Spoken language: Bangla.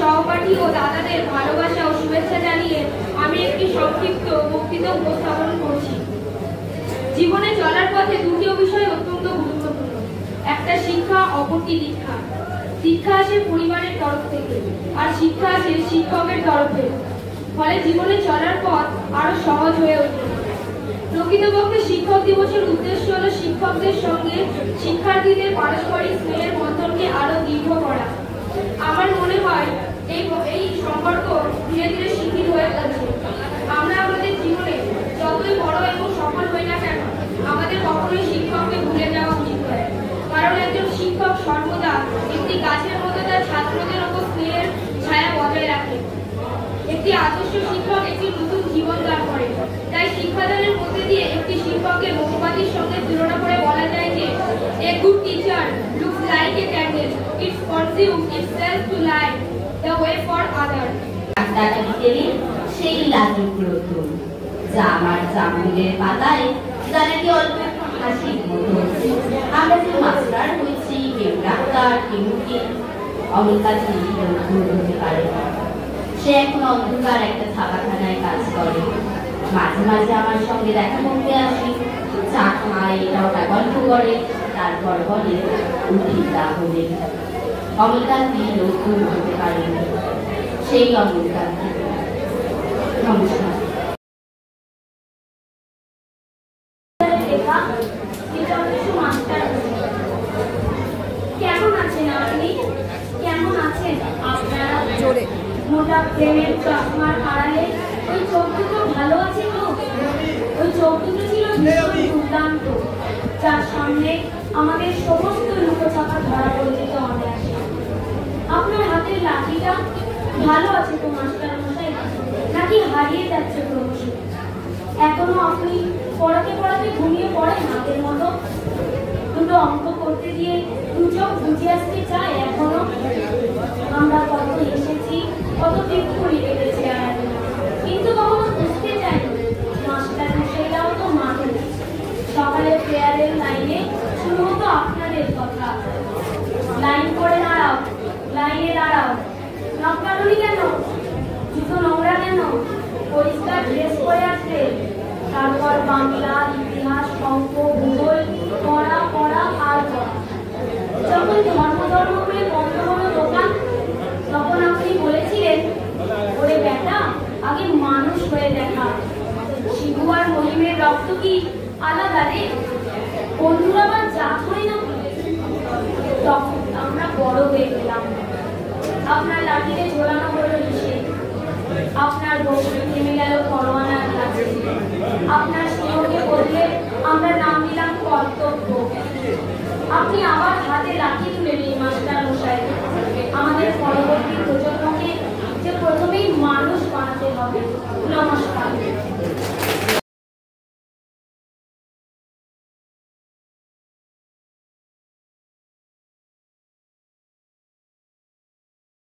সহপাঠী ও দাদাদের ভালোবাসা ও শুভেচ্ছা জানিয়ে আমি একটি সংক্ষিপ্ত বক্তৃতা উপস্থাপন করছি। জীবনে চলার পথে দুটো বিষয় অত্যন্ত গুরুত্বপূর্ণ, একটা শিক্ষা, অপরটি দীক্ষা। শিক্ষা আসে পরিবারের তরফ থেকে আর শিক্ষা আসে শিক্ষকের তরফে, ফলে জীবনে চলার পথ আরো সহজ হয়ে ওঠে। প্রকৃতপক্ষে শিক্ষক দিবসের উদ্দেশ্য হল শিক্ষকদের সঙ্গে শিক্ষার্থীদের পারস্পরিক স্নেহের বন্ধনকে আরো দৃঢ় করা। আমার মনে হয় এই সম্পর্ক ধীরে ধীরে শিথিল হয়ে যাচ্ছে। আমরা আমাদের জীবনে যতই বড় এবং সফল হই না কেন, আমাদের কখনোই শিক্ষককে ভুলে যাওয়া উচিত নয়। কারণ একজন শিক্ষক সর্বদা একটি গাছের মতো তার ছাত্রদের ওপর স্নেহের ছায়া বজায় রাখে। একটি আদর্শ শিক্ষক একটি নতুন জীবন দান করে। তাই শিক্ষাদানের মধ্যে দিয়ে একটি শিক্ষককে বহুপাতির সঙ্গে তুলনা করে বলা যায় যে a good teacher looks like a candle, it consumes itself to light the way for others. সেই লাজুক রোদ্দুর যা আমার জামুনের পাতায় জানাকি অল্প হাসির মতো। আমরা যে মাস্টার হয়েছি, কেউ ডাক্তার, কেউ উকিল, অমন কাছে রোদ্দুর হতে পারে না। সে এখন অন্ধকার একটা ছাপাখানায় কাজ করে। মাঝে মাঝে আমার সঙ্গে দেখা করতে আসে, চা খায়, এটা ওটা গল্প করে, তারপর বলে উঠি তাহলে। অমলকান্তি রোদ্দুর হতে পারে সেই অমলকান্তি। নমস্কার। কেমন আছেন আপনি? কেমন আছেন আপনারা? মোটা প্রেমের চশমার আড়ালে ওই চোখ দুটো ভালো আছে তো? ওই চোখ দুটো ছিল দুর্দান্ত, যার সামনে আমাদের সমস্ত লুকোচাপা ধরা পড়ে যেত অনায়াসে। আপনার হাতের লাঠিটা ভালো আছে তো মাস্টার মশাই, নাকি হারিয়ে যাচ্ছে ক্রমশ? এখনো আপনি পড়াতে পড়াতে ঘুমিয়ে পড়েন হাতের মতো? দুটো অঙ্ক করতে দিয়ে দু চোখ বুঝে আসতে চায় এখনো? আমরা কত এসেছি, কত বিক্ষুরি কেটেছি আর কিন্তু কখনো বুঝতে চাই মাস্টার মশাইরাও তো মানুষ। সকালে প্রেয়ারের লাইনে শুরু হতো আপনাদের কথা, লাইন করে দাঁড়াও, লাইনে দাঁড়াও, নখ কাটুনি কেন, জুতো নোংরা কেন, পরিষ্কার ড্রেস পরে আসবে। তারপর বাংলা, ইতিহাস, অঙ্ক, ভূগোল পড়া পড়া আর পড়া। যখন ধর্ম করে বন্ধ হলো দোকান, তখন আপনি বলেছিলেন, ওরে বেটা, আগে মানুষ হয়ে দেখা। শিবু আর মহিমের রক্ত কি আলাদা রে? বন্ধুরা আবার জাত হয় না? তখন আমরা বড় হয়ে গেলাম। আপনার লাঠিতে ঝোলানো হলো নিষেধ, আপনার বউকে থেমে গেল পরোয়ানার কাছে, আপনার স্নেহকে বললে আমরা নাম দিলাম কর্তব্য। আপনি আবার হাতে লাঠি তুলে নিন মাস্টার মশাই। আমাদের পরবর্তী প্রজন্মকে যে প্রথমেই মানুষ বানাতে হবে। নমস্কার।